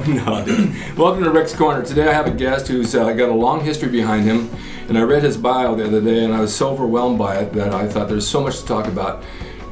No, dude. Welcome to Rick's Corner. Today I have a guest who's got a long history behind him, and I read his bio the other day, and I was so overwhelmed by it that I thought there's so much to talk about.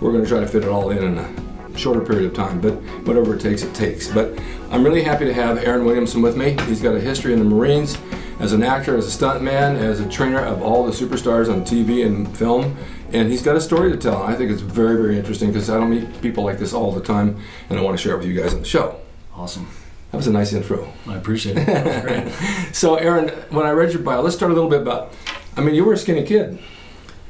We're going to try to fit it all in a shorter period of time, but whatever it takes, it takes. But I'm really happy to have Aaron Williamson with me. He's got a history in the Marines as an actor, as a stuntman, as a trainer of all the superstars on TV and film, and he's got a story to tell. I think it's very, very interesting because I don't meet people like this all the time, and I want to share it with you guys on the show. Awesome. That was a nice intro. I appreciate it. That was great. So, Aaron, when I read your bio, let's start a little bit about, you were a skinny kid.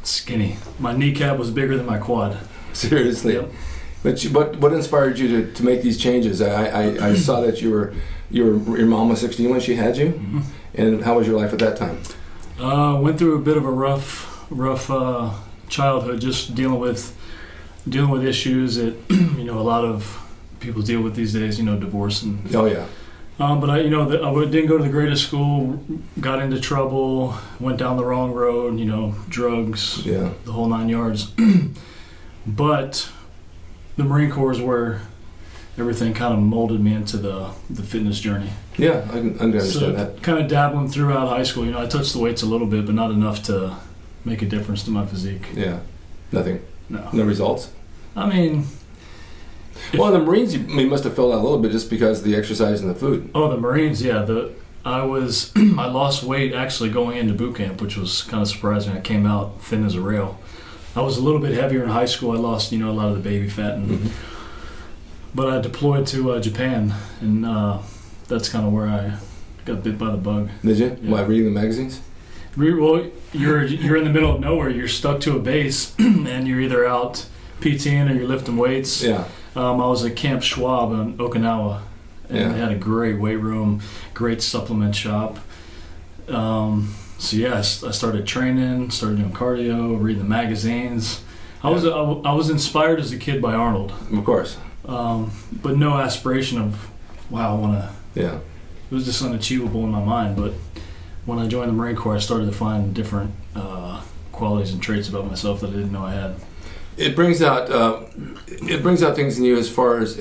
Skinny. My kneecap was bigger than my quad. Seriously? Yep. But what inspired you to make these changes? I saw that your mom was 16 when she had you, Mm-hmm. and how was your life at that time? Went through a bit of a rough childhood, just dealing with issues that a lot of people deal with these days. Divorce and. Oh yeah. But I didn't go to the greatest school, got into trouble, went down the wrong road. Drugs, yeah, the whole 9 yards. But the Marine Corps is where everything kind of molded me into the fitness journey. Yeah, I can understand so that. Kind of dabbling throughout high school. I touched the weights a little bit, but not enough to make a difference to my physique. Yeah, nothing. No results. Well, in the Marines, you must have filled out a little bit just because of the exercise and the food. Oh, the Marines, yeah. I lost weight actually going into boot camp, which was kind of surprising. I came out thin as a rail. I was a little bit heavier in high school. I lost, a lot of the baby fat, but I deployed to Japan, and that's kind of where I got bit by the bug. Did you? Yeah. By reading the magazines? Well, you're in the middle of nowhere. You're stuck to a base, and you're either out PTing or you're lifting weights. Yeah. I was at Camp Schwab in Okinawa, and they had a great weight room, great supplement shop. I started training, started doing cardio, reading the magazines. I was inspired as a kid by Arnold. Of course. But no aspiration of, wow, I want to. Yeah. It was just unachievable in my mind. But when I joined the Marine Corps, I started to find different qualities and traits about myself that I didn't know I had. It brings out things in you as far as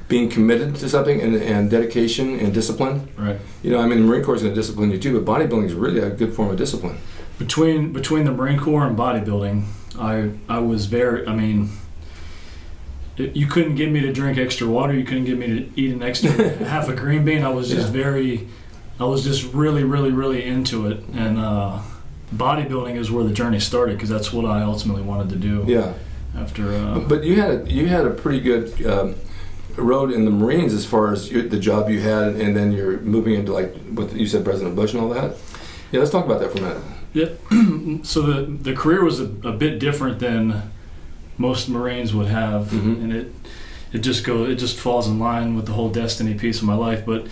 being committed to something and dedication and discipline. Right. The Marine Corps is going to discipline you too, but bodybuilding is really a good form of discipline. Between the Marine Corps and bodybuilding, I was very. You couldn't get me to drink extra water. You couldn't get me to eat an extra half a green bean. I was just really, really, really into it. And bodybuilding is where the journey started because that's what I ultimately wanted to do. Yeah. After. But you had a pretty good road in the Marines as far as the job you had, and then you're moving into what you said, President Bush and all that. Yeah, let's talk about that for a minute. Yeah. So the career was a bit different than most Marines would have, and it just falls in line with the whole destiny piece of my life. But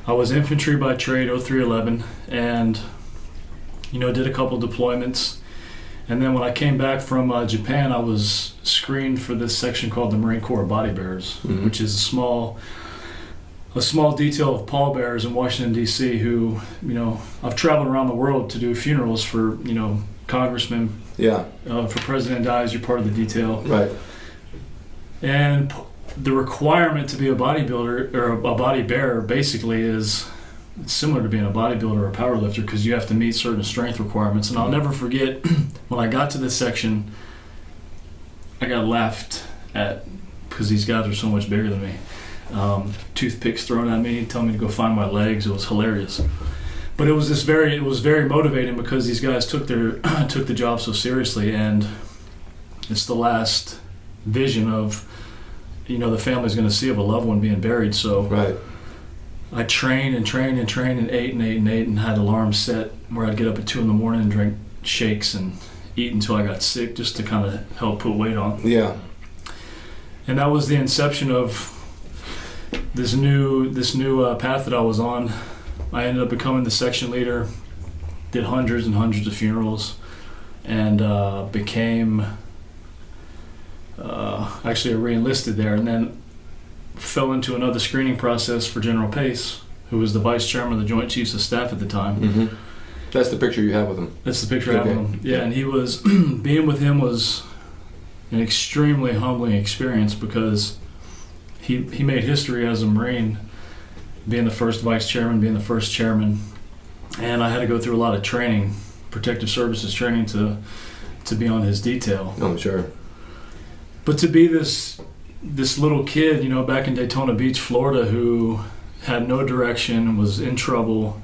I was infantry by trade, 0311, and did a couple deployments. And then when I came back from Japan, I was screened for this section called the Marine Corps Bodybuilders, which is a small detail of pallbearers in Washington, D.C. who, I've traveled around the world to do funerals for, congressmen. Yeah. If a president dies, you're part of the detail. Right. And the requirement to be a bodybuilder or a body bearer basically is similar to being a bodybuilder or a powerlifter because you have to meet certain strength requirements. And I'll never forget when I got to this section, I got laughed at because these guys are so much bigger than me. Toothpicks thrown at me, telling me to go find my legs. It was hilarious. But it was very motivating because these guys took the job so seriously, and it's the last vision of the family's going to see of a loved one being buried. So right. I trained and ate and had alarms set where I'd get up at 2 a.m. and drink shakes and eat until I got sick just to kind of help put weight on. Yeah. And that was the inception of this new path that I was on. I ended up becoming the section leader, did hundreds and hundreds of funerals, and became actually re-enlisted there, and then fell into another screening process for General Pace, who was the vice chairman of the Joint Chiefs of Staff at the time. Mm-hmm. That's the picture you have with him. That's the picture I have with him. Yeah, and he was being with him was an extremely humbling experience because he made history as a Marine being the first vice chairman, being the first chairman, and I had to go through a lot of training, protective services training to be on his detail. Oh, sure. But to be this little kid, back in Daytona Beach, Florida, who had no direction, was in trouble,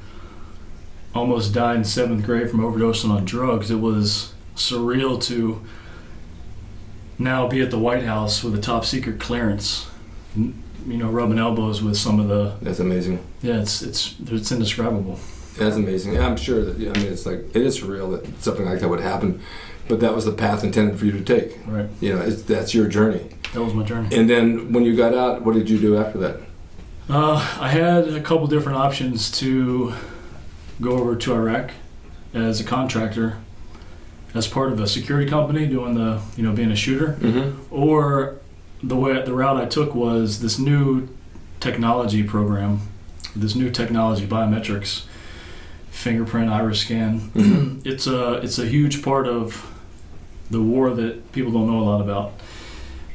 almost died in 7th grade from overdosing on drugs, it was surreal to now be at the White House with a top secret clearance, rubbing elbows with some of the... That's amazing. Yeah, it's indescribable. That's amazing. Yeah, I'm sure that, it's like, it is surreal that something like that would happen, but that was the path intended for you to take. Right. That's your journey. That was my journey. And then when you got out, what did you do after that? I had a couple different options to go over to Iraq as a contractor, as part of a security company, doing the, being a shooter, mm-hmm. or the route I took was this new technology program, this new technology, biometrics, fingerprint, iris scan. Mm-hmm. It's a huge part of the war that people don't know a lot about,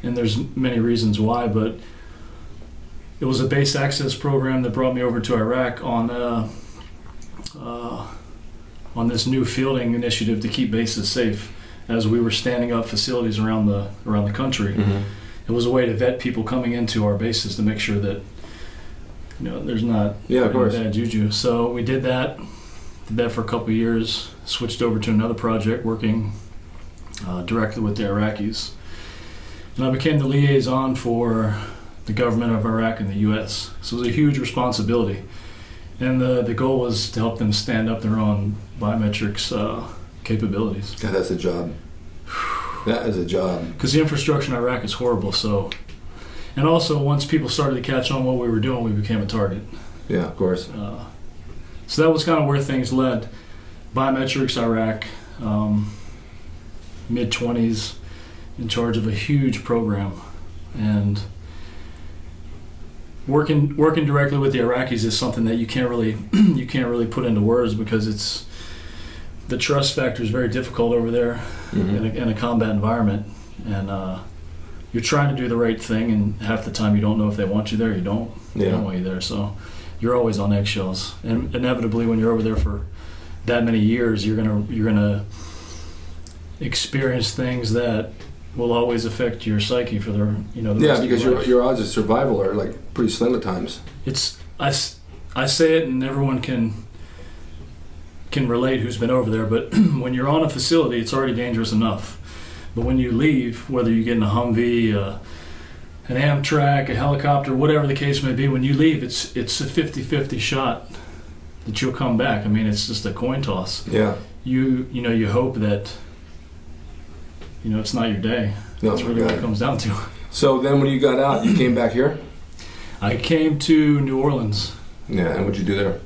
and there's many reasons why, but it was a base access program that brought me over to Iraq on this new fielding initiative to keep bases safe as we were standing up facilities around the country. Mm-hmm. It was a way to vet people coming into our bases to make sure that there's not bad juju. So we did that for a couple of years, switched over to another project working directly with the Iraqis. And I became the liaison for the government of Iraq and the U.S. So it was a huge responsibility. And the goal was to help them stand up their own biometrics capabilities. God, that's a job. That is a job. Because the infrastructure in Iraq is horrible. So, and also once people started to catch on what we were doing, we became a target. Yeah, of course. So that was kind of where things led. Biometrics, Iraq, mid-20s, in charge of a huge program, and working directly with the Iraqis is something that you can't really put into words, because the trust factor is very difficult over there. Mm-hmm. in a combat environment, and you're trying to do the right thing, and half the time you don't know if they want you there. They don't want you there, so you're always on eggshells. And inevitably, when you're over there for that many years, you're gonna experience things that will always affect your psyche for the rest of because your life. your odds of survival are like pretty slim at times. I say it, and everyone can relate who's been over there, but when you're on a facility, it's already dangerous enough. But when you leave, whether you get in a Humvee, an Amtrak, a helicopter, whatever the case may be, when you leave, it's a 50-50 shot that you'll come back. I mean, it's just a coin toss. Yeah. You hope that it's not your day. That's really what it comes down to. So then when you got out, you came back here? I came to New Orleans. Yeah, and what'd you do there?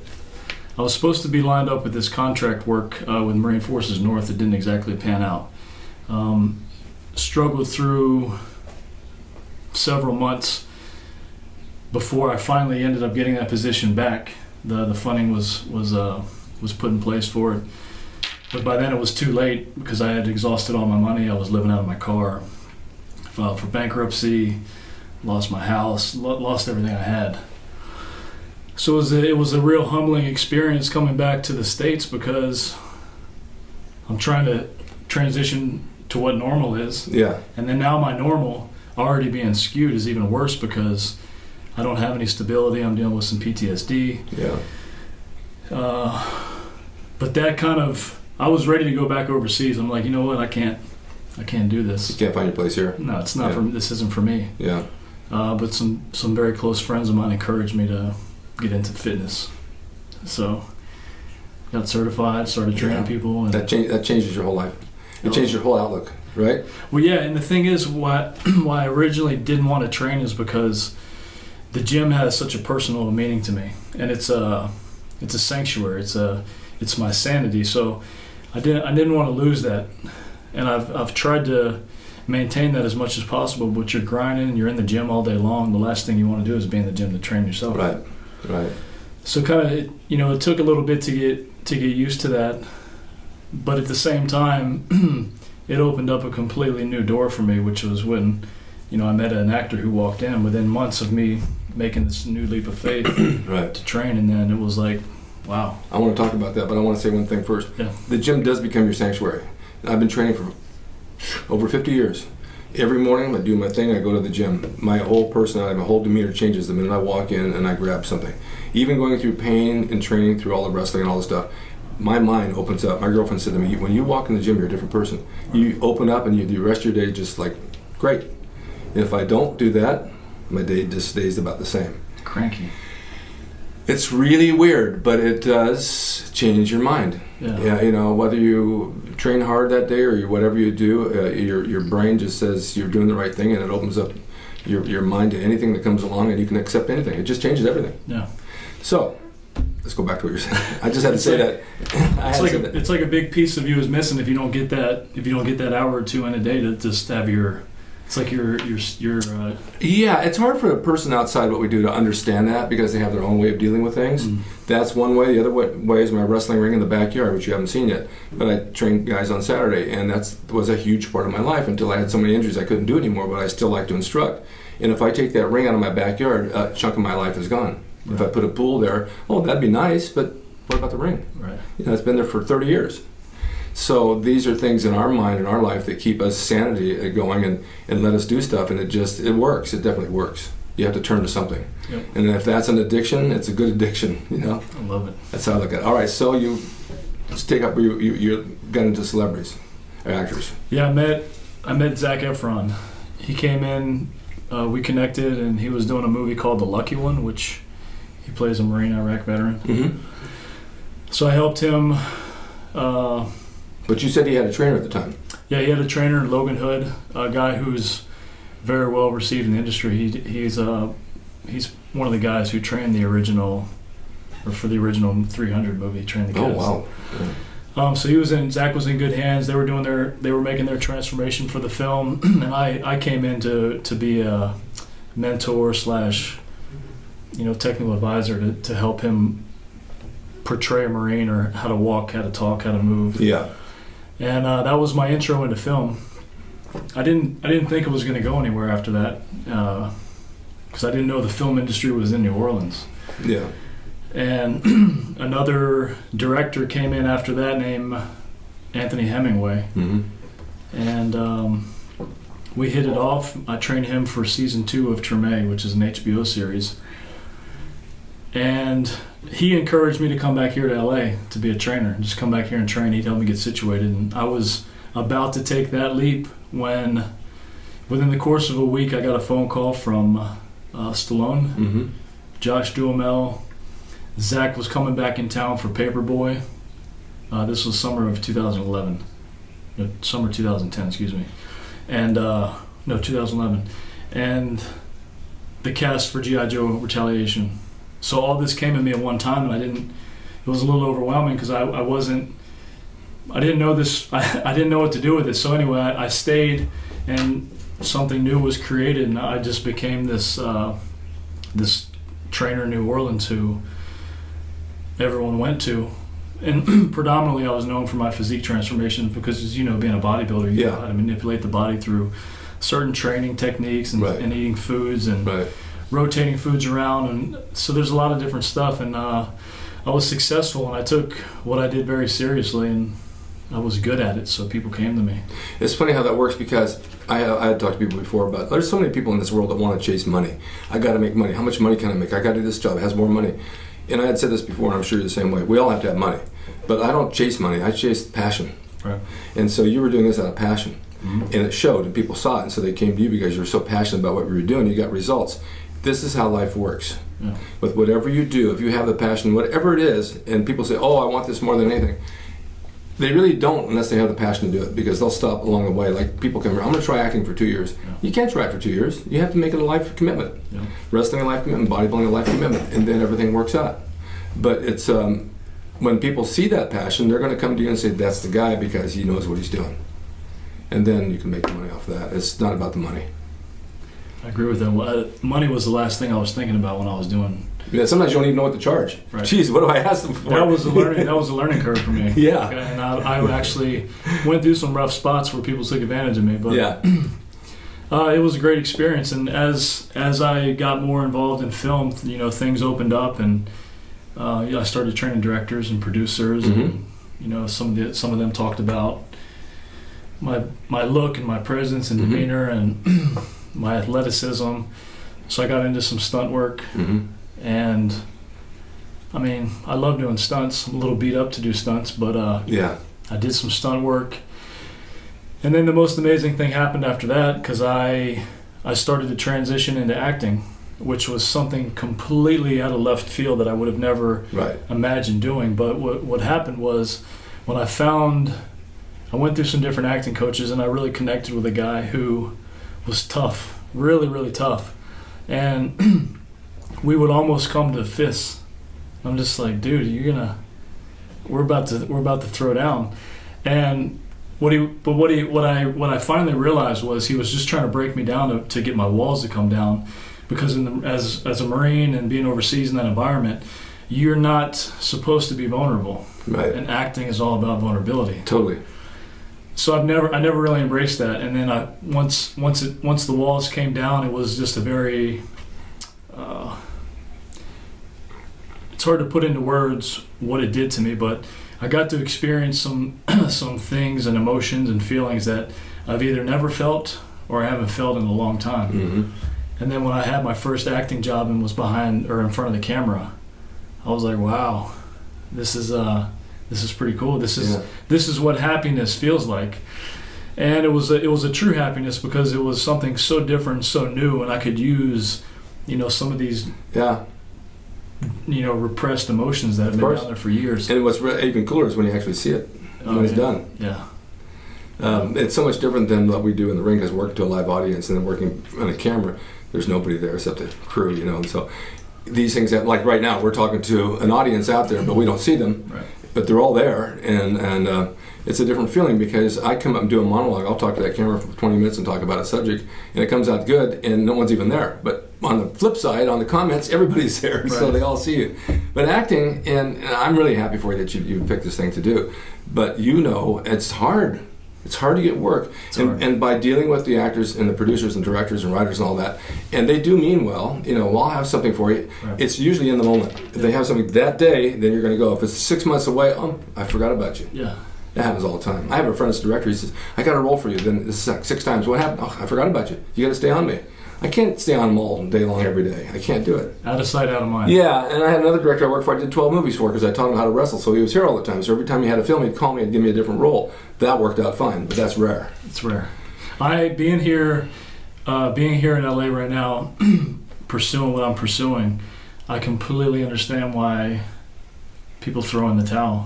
I was supposed to be lined up with this contract work with Marine Forces North. It didn't exactly pan out. Struggled through several months before I finally ended up getting that position back. The funding was put in place for it, but by then it was too late because I had exhausted all my money. I was living out of my car, filed for bankruptcy, lost my house, lost everything I had. So it was a real humbling experience coming back to the States, because I'm trying to transition to what normal is. Yeah. And then now my normal already being skewed is even worse, because I don't have any stability. I'm dealing with some PTSD. Yeah. But that I was ready to go back overseas. I'm like, you know what? I can't do this. You can't find your place here. No, it's not this isn't for me. Yeah. But some very close friends of mine encouraged me to get into fitness, so got certified, started training people, and that changes your whole life. It changed your whole outlook, right? Well, yeah, and the thing is, why I originally didn't want to train is because the gym has such a personal meaning to me, and it's a sanctuary. It's my sanity. So I didn't want to lose that, and I've tried to maintain that as much as possible. But you're grinding, and you're in the gym all day long. The last thing you want to do is be in the gym to train yourself. Right. So it took a little bit to get used to that, but at the same time, it opened up a completely new door for me, which was when, I met an actor who walked in within months of me making this new leap of faith Right. to train, and then it was like, wow. I want to talk about that, but I want to say one thing first. Yeah. The gym does become your sanctuary. I've been training for over 50 years. Every morning I do my thing, I go to the gym. My whole personality, my whole demeanor changes the minute I walk in and I grab something. Even going through pain and training through all the wrestling and all this stuff, my mind opens up. My girlfriend said to me, when you walk in the gym, you're a different person. You open up and you do the rest of your day just like, great. And if I don't do that, my day just stays about the same. Cranky. It's really weird, but it does change your mind. Yeah. You know, whether you train hard that day or whatever you do, your brain just says you're doing the right thing, and it opens up your mind to anything that comes along, and you can accept anything. It just changes everything. Yeah. So, let's go back to what you're saying. I just had to say that. It's like a big piece of you is missing if you don't get that. If you don't get that hour or two in a day to just have your. It's like your. Yeah, it's hard for a person outside what we do to understand that because they have their own way of dealing with things. That's one way. The other way is my wrestling ring in the backyard, which you haven't seen yet. But I train guys on Saturday, and that was a huge part of my life until I had so many injuries I couldn't do it anymore, but I still like to instruct. And if I take that ring out of my backyard, a chunk of my life is gone. Right. If I put a pool there, that'd be nice, but what about the ring? Right. You know, it's been there for 30 years. So these are things in our mind, in our life, that keep us sanity going and let us do stuff, and it works. It definitely works. You have to turn to something. Yep. And if that's an addiction, it's a good addiction, you know? I love it. That's how I look at it. All right, so you got into celebrities, or actors. Yeah, I met Zack Efron. He came in, we connected, and he was doing a movie called The Lucky One, which he plays a Marine Iraq veteran. Mm-hmm. So I helped him. But you said he had a trainer at the time. Yeah, he had a trainer, Logan Hood, a guy who's very well received in the industry. He's one of the guys who trained for the original 300 movie, trained the kids. Oh wow! Yeah. So Zach was in good hands. They were making their transformation for the film, and I came in to be a mentor / technical advisor to help him portray a Marine, or how to walk, how to talk, how to move. Yeah. And that was my intro into film. I didn't think it was going to go anywhere after that, because I didn't know the film industry was in New Orleans. Yeah. And another director came in after that named Anthony Hemingway. Mm-hmm. And we hit it off. I trained him for season 2 of Treme, which is an HBO series. And he encouraged me to come back here to LA to be a trainer. Just come back here and train. He'd help me get situated. And I was about to take that leap when, within the course of a week, I got a phone call from Stallone, mm-hmm. Josh Duhamel. Zach was coming back in town for Paperboy. This was summer of 2011. No, summer 2010, excuse me. And, 2011. And the cast for G.I. Joe Retaliation. So all this came to me at one time, and it was a little overwhelming because I didn't know this, I didn't know what to do with it. So anyway, I stayed, and something new was created, and I just became this trainer in New Orleans who everyone went to. And predominantly I was known for my physique transformation because, as you know, being a bodybuilder, you know how to manipulate the body through certain training techniques and, right. and eating foods and right. rotating foods around, and so there's a lot of different stuff, and I was successful, and I took what I did very seriously, and I was good at it, so people came to me. It's funny how that works, because I had talked to people before about, there's so many people in this world that want to chase money. I got to make money. How much money can I make? I got to do this job. It has more money. And I had said this before, and I'm sure you're the same way. We all have to have money, but I don't chase money. I chase passion. Right. And so you were doing this out of passion, mm-hmm. and it showed, and people saw it, and so they came to you because you were so passionate about what you were doing. You got results. This is how life works. Yeah. With whatever you do, if you have the passion, whatever it is, and people say, oh, I want this more than anything, they really don't unless they have the passion to do it, because they'll stop along the way. Like people come here, I'm going to try acting for 2 years. Yeah. You can't try it for 2 years. You have to make it a life commitment. Yeah. Wrestling a life commitment, bodybuilding a life commitment, and then everything works out. But it's when people see that passion, they're going to come to you and say, that's the guy, because he knows what he's doing. And then you can make money off that. It's not about the money. I agree with that. Money was the last thing I was thinking about when I was doing. Yeah, sometimes you don't even know what to charge. Right. Jeez, what do I ask them for? That was a learning curve for me. Yeah. And I actually went through some rough spots where people took advantage of me. But yeah. It was a great experience, and as I got more involved in film, things opened up, and I started training directors and producers, and some of them talked about my look and my presence and demeanor and my athleticism. So I got into some stunt work, and I mean, I love doing stunts. I'm a little beat up to do stunts, but I did some stunt work. And then the most amazing thing happened after that, because I started to transition into acting, which was something completely out of left field that I would have never imagined doing. But what happened was, when I went through some different acting coaches, and I really connected with a guy who was tough, really, really tough. And we would almost come to fists. I'm just like, dude, we're about to throw down. And what I finally realized was he was just trying to break me down to get my walls to come down, because as a Marine and being overseas in that environment, you're not supposed to be vulnerable. Right. And acting is all about vulnerability. Totally. So I never really embraced that. And then once the walls came down, it was just a very it's hard to put into words what it did to me, but I got to experience some things and emotions and feelings that I've either never felt or I haven't felt in a long time. And then when I had my first acting job and was behind or in front of the camera, I was like, wow, this is pretty cool. This is what happiness feels like. And it was a true happiness, because it was something so different, so new, and I could use some of these repressed emotions that have been down there for years. And what's even cooler is when you actually see it, when it's done. Yeah. It's so much different than what we do in the ring, as working to a live audience and then working on a camera. There's nobody there except the crew, and so these things that, like right now, we're talking to an audience out there, but we don't see them. Right. But they're all there, and it's a different feeling, because I come up and do a monologue. I'll talk to that camera for 20 minutes and talk about a subject, and it comes out good, and no one's even there. But on the flip side, on the comments, everybody's there, right. So they all see you. But acting, and I'm really happy for you that you picked this thing to do, but it's hard. It's hard to get work, and by dealing with the actors and the producers and directors and writers and all that, and they do mean well. I'll have something for you. Right. It's usually in the moment. If they have something that day, then you're going to go. If it's 6 months away, I forgot about you. Yeah, that happens all the time. I have a friend that's a director. He says, "I got a role for you." Then this is 6 times. What happened? Oh, I forgot about you. You got to stay on me. I can't stay on them all day long every day. I can't do it. Out of sight, out of mind. Yeah, and I had another director I worked for. I did 12 movies for, because I taught him how to wrestle. So he was here all the time. So every time he had a film, he'd call me and give me a different role. That worked out fine, but that's rare. It's rare. Being here in LA right now, pursuing what I'm pursuing, I completely understand why people throw in the towel.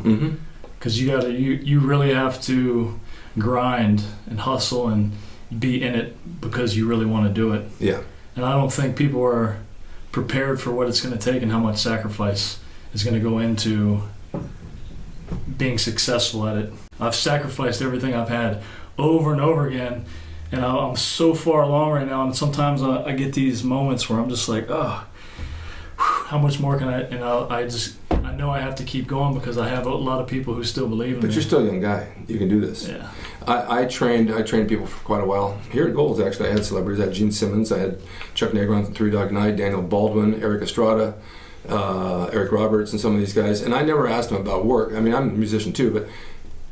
Because you really have to grind and hustle and be in it, because you really want to do it. Yeah. And I don't think people are prepared for what it's going to take and how much sacrifice is going to go into being successful at it. I've sacrificed everything I've had over and over again, and I'm so far along right now, and sometimes I get these moments where I'm just like, oh, how much more can I, and I know I have to keep going, because I have a lot of people who still believe in me. But you're still a young guy. You can do this. Yeah. I trained people for quite a while. Here at Gold's, actually, I had celebrities. I had Gene Simmons. I had Chuck Negron from Three Dog Night, Daniel Baldwin, Eric Estrada, Eric Roberts, and some of these guys. And I never asked them about work. I mean, I'm a musician too, but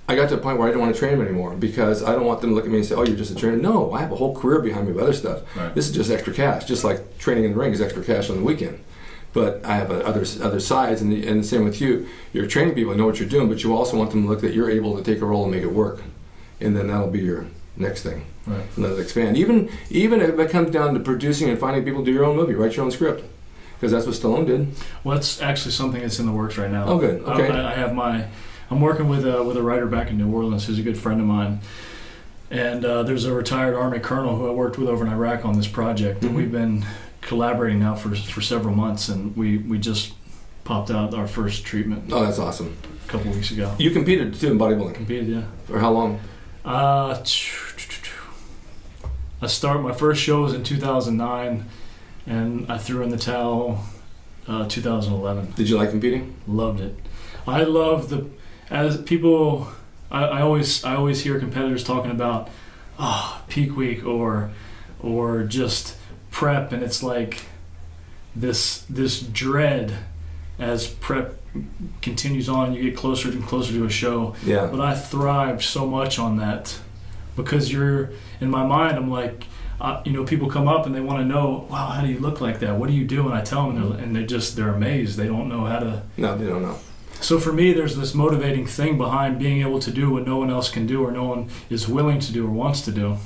I got to a point where I didn't want to train them anymore, because I don't want them to look at me and say, "Oh, you're just a trainer." No, I have a whole career behind me of other stuff. Right. This is just extra cash, just like training in the ring is extra cash on the weekend. But I have other sides, and the same with you. You're training people, know what you're doing, but you also want them to look that you're able to take a role and make it work, and then that'll be your next thing. Right. And let it expand. Even if it comes down to producing and finding people to do your own movie, write your own script, because that's what Stallone did. Well, that's actually something that's in the works right now. Oh, good. Okay. I'm working with a writer back in New Orleans who's a good friend of mine, and there's a retired Army colonel who I worked with over in Iraq on this project, and we've been collaborating now for several months, and we just popped out our first treatment. Oh, that's awesome. A couple weeks ago. You competed too in bodybuilding. Competed, yeah. For how long? My first show was in 2009, and I threw in the towel 2011. Did you like competing? Loved it. I love I always hear competitors talking about peak week or or just prep, and it's like this dread as prep continues on, you get closer and closer to a show. Yeah. But I thrived so much on that because in my mind, I'm like, people come up and they want to know, wow, how do you look like that? What do you do? And I tell them, and they're amazed. They don't know how to. No, they don't know. So for me, there's this motivating thing behind being able to do what no one else can do, or no one is willing to do or wants to do.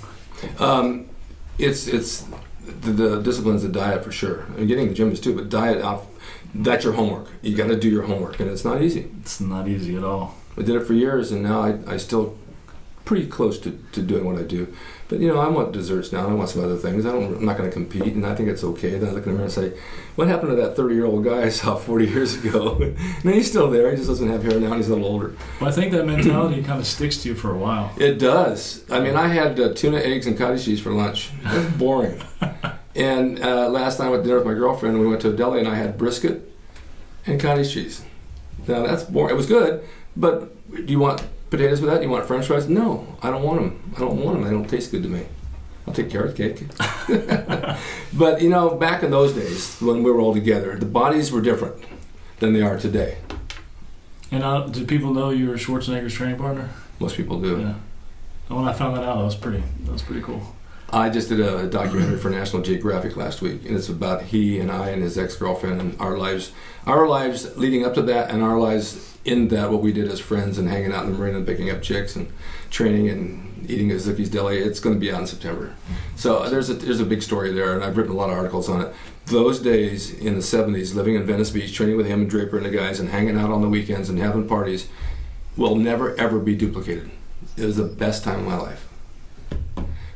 It's the discipline's the diet for sure. And getting the gym is too, but diet, that's your homework. You got to do your homework, and it's not easy. It's not easy at all. I did it for years, and now I still pretty close to doing what I do. But I want desserts now. I want some other things. I'm not going to compete, and I think it's okay. Then I look in the mirror and say, "What happened to that 30-year-old guy I saw 40 years ago?" And he's still there. He just doesn't have hair now, and he's a little older. Well, I think that mentality kind of sticks to you for a while. It does. I mean, I had tuna, eggs, and cottage cheese for lunch. That's boring. And last night I went to dinner with my girlfriend, and we went to a deli, and I had brisket and cottage cheese. Now that's boring. It was good, but do you want potatoes with that? You want French fries? No, I don't want them. They don't taste good to me. I'll take carrot cake. But back in those days when we were all together, the bodies were different than they are today. And do people know you were Schwarzenegger's training partner? Most people do. Yeah. And when I found that out, that was pretty cool. I just did a documentary for National Geographic last week, and it's about he and I and his ex-girlfriend and our lives leading up to that, and our lives in that, what we did as friends and hanging out in the marina and picking up chicks and training and eating at Zucchi's Deli. It's going to be out in September. So there's a big story there, and I've written a lot of articles on it. Those days in the 70s, living in Venice Beach, training with him and Draper and the guys and hanging out on the weekends and having parties will never, ever be duplicated. It was the best time of my life.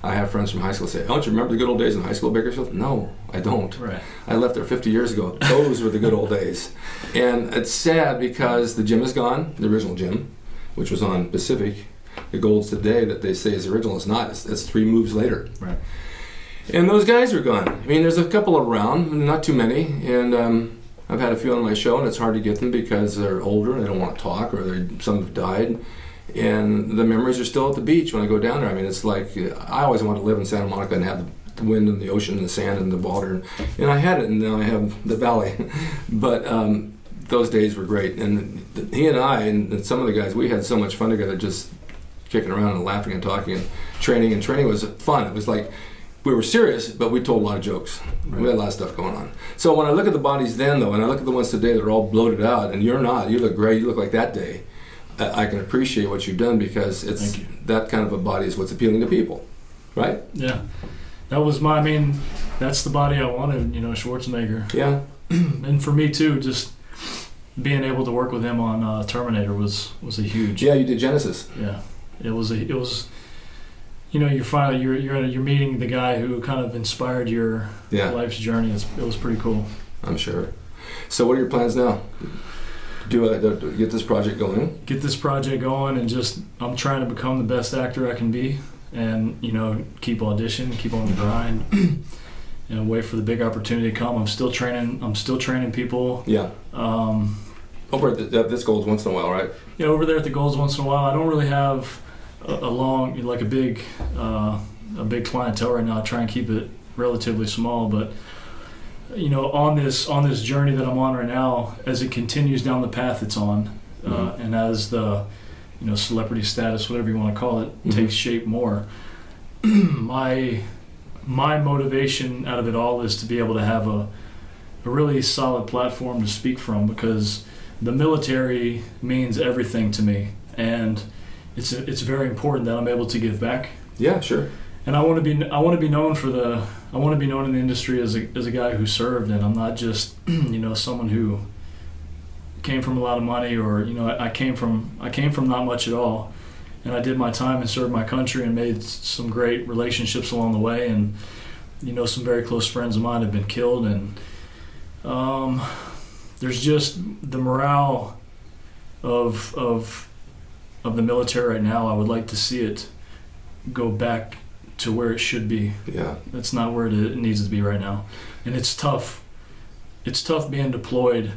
I have friends from high school say, "Don't you remember the good old days in high school, Bakersfield?" No, I don't. Right. I left there 50 years ago. Those were the good old days. And it's sad because the gym is gone, the original gym, which was on Pacific. The Gold's today that they say is original is not. It's 3 moves later. Right. And those guys are gone. I mean, there's a couple around, not too many. And I've had a few on my show, and it's hard to get them because they're older and they don't want to talk, or some have died. And the memories are still at the beach when I go down there. I mean, it's like I always wanted to live in Santa Monica and have the wind and the ocean and the sand and the water. And I had it, and now I have the valley. But those days were great. And he and I and some of the guys, we had so much fun together, just kicking around and laughing and talking and training. And training was fun. It was like we were serious, but we told a lot of jokes. Right. We had a lot of stuff going on. So when I look at the bodies then, though, and I look at the ones today that are all bloated out, and you're not. You look great. You look like that day. I can appreciate what you've done because it's that kind of a body is what's appealing to people, right? Yeah, that was that's the body I wanted, Schwarzenegger. Yeah. And for me too, just being able to work with him on Terminator was a huge. Yeah, you did Genisys. Yeah, it was you're meeting the guy who kind of inspired your life's journey. It was pretty cool. I'm sure. So what are your plans now? Get this project going? Get this project going, and I'm trying to become the best actor I can be, and keep auditioning, keep on the grind, wait for the big opportunity to come. I'm still training people. Yeah. Over at this Gold's once in a while, right? Yeah, over there at the Gold's once in a while. I don't really have a big clientele right now. I try and keep it relatively small, but on this journey that I'm on right now, as it continues down the path it's on, and as the celebrity status, whatever you want to call it, takes shape more, my motivation out of it all is to be able to have a really solid platform to speak from, because the military means everything to me, and it's very important that I'm able to give back. Yeah, sure. And I want to be known in the industry as a guy who served, and I'm not just someone who came from a lot of money, or I came from not much at all, and I did my time and served my country and made some great relationships along the way, and some very close friends of mine have been killed, and there's just the morale of the military right now. I would like to see it go back to where it should be. Yeah. That's not where it needs to be right now. And it's tough. It's tough being deployed,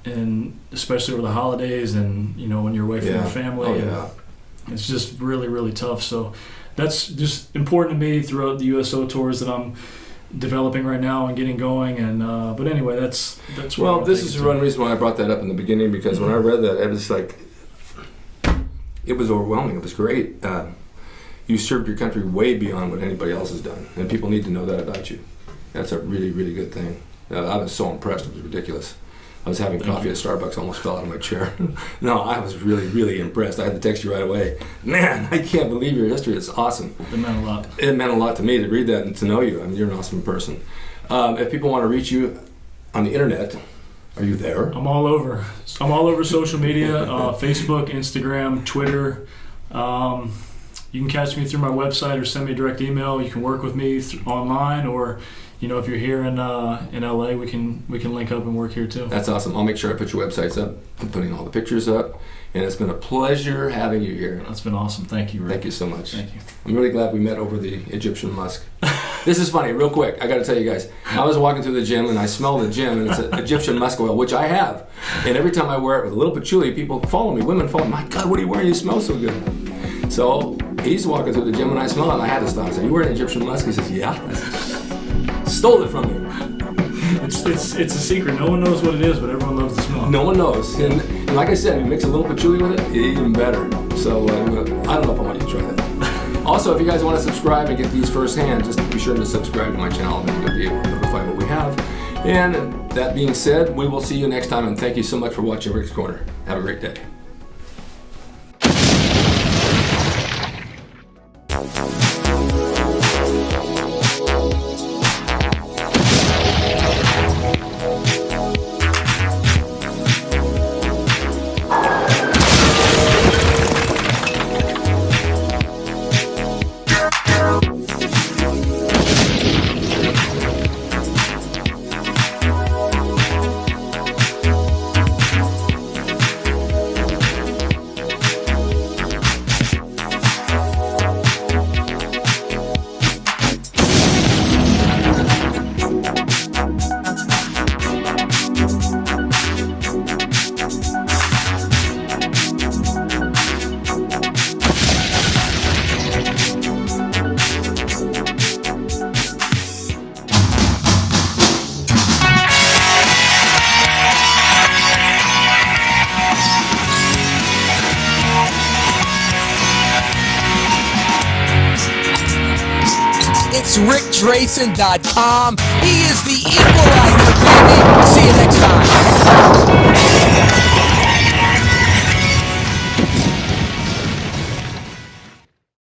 and especially over the holidays, and when you're away from your family. Oh, yeah. It's just really, really tough. So that's just important to me throughout the USO tours that I'm developing right now and getting going. And but anyway, that's well, this is one reason why I brought that up in the beginning, because when I read that, it was like, it was overwhelming. It was great. You served your country way beyond what anybody else has done, and people need to know that about you. That's a really, really good thing. I was so impressed. It was ridiculous. I was having coffee at Starbucks, almost fell out of my chair. No, I was really, really impressed. I had to text you right away. Man, I can't believe your history. It's awesome. It meant a lot. It meant a lot to me to read that and to know you. I mean, you're an awesome person. If people want to reach you on the internet, are you there? I'm all over. I'm all over social media, Facebook, Instagram, Twitter. You can catch me through my website or send me a direct email. You can work with me online, or if you're here in LA, we can link up and work here too. That's awesome. I'll make sure I put your websites up. I'm putting all the pictures up, and it's been a pleasure having you here. That's been awesome. Thank you, Rick. Thank you so much. Thank you. I'm really glad we met over the Egyptian musk. This is funny, real quick. I got to tell you guys. I was walking through the gym, and I smelled the gym, and it's an Egyptian musk oil, which I have. And every time I wear it with a little patchouli, people follow me. Women follow me. My God, what are you wearing? You smell so good. So he's walking through the gym, and I smell it, and I had to stop. I said, "You wearing Egyptian musk?" He says, "Yeah." Stole it from you. It's a secret. No one knows what it is, but everyone loves the smell. No one knows. And like I said, you mix a little patchouli with it, even better. So I don't know if I want you to try that. Also, if you guys want to subscribe and get these firsthand, just be sure to subscribe to my channel, and you'll be able to notify what we have. And that being said, we will see you next time, and thank you so much for watching Rick's Corner. Have a great day. It's rickdrasin.com. He is the equalizer, baby. See you next time.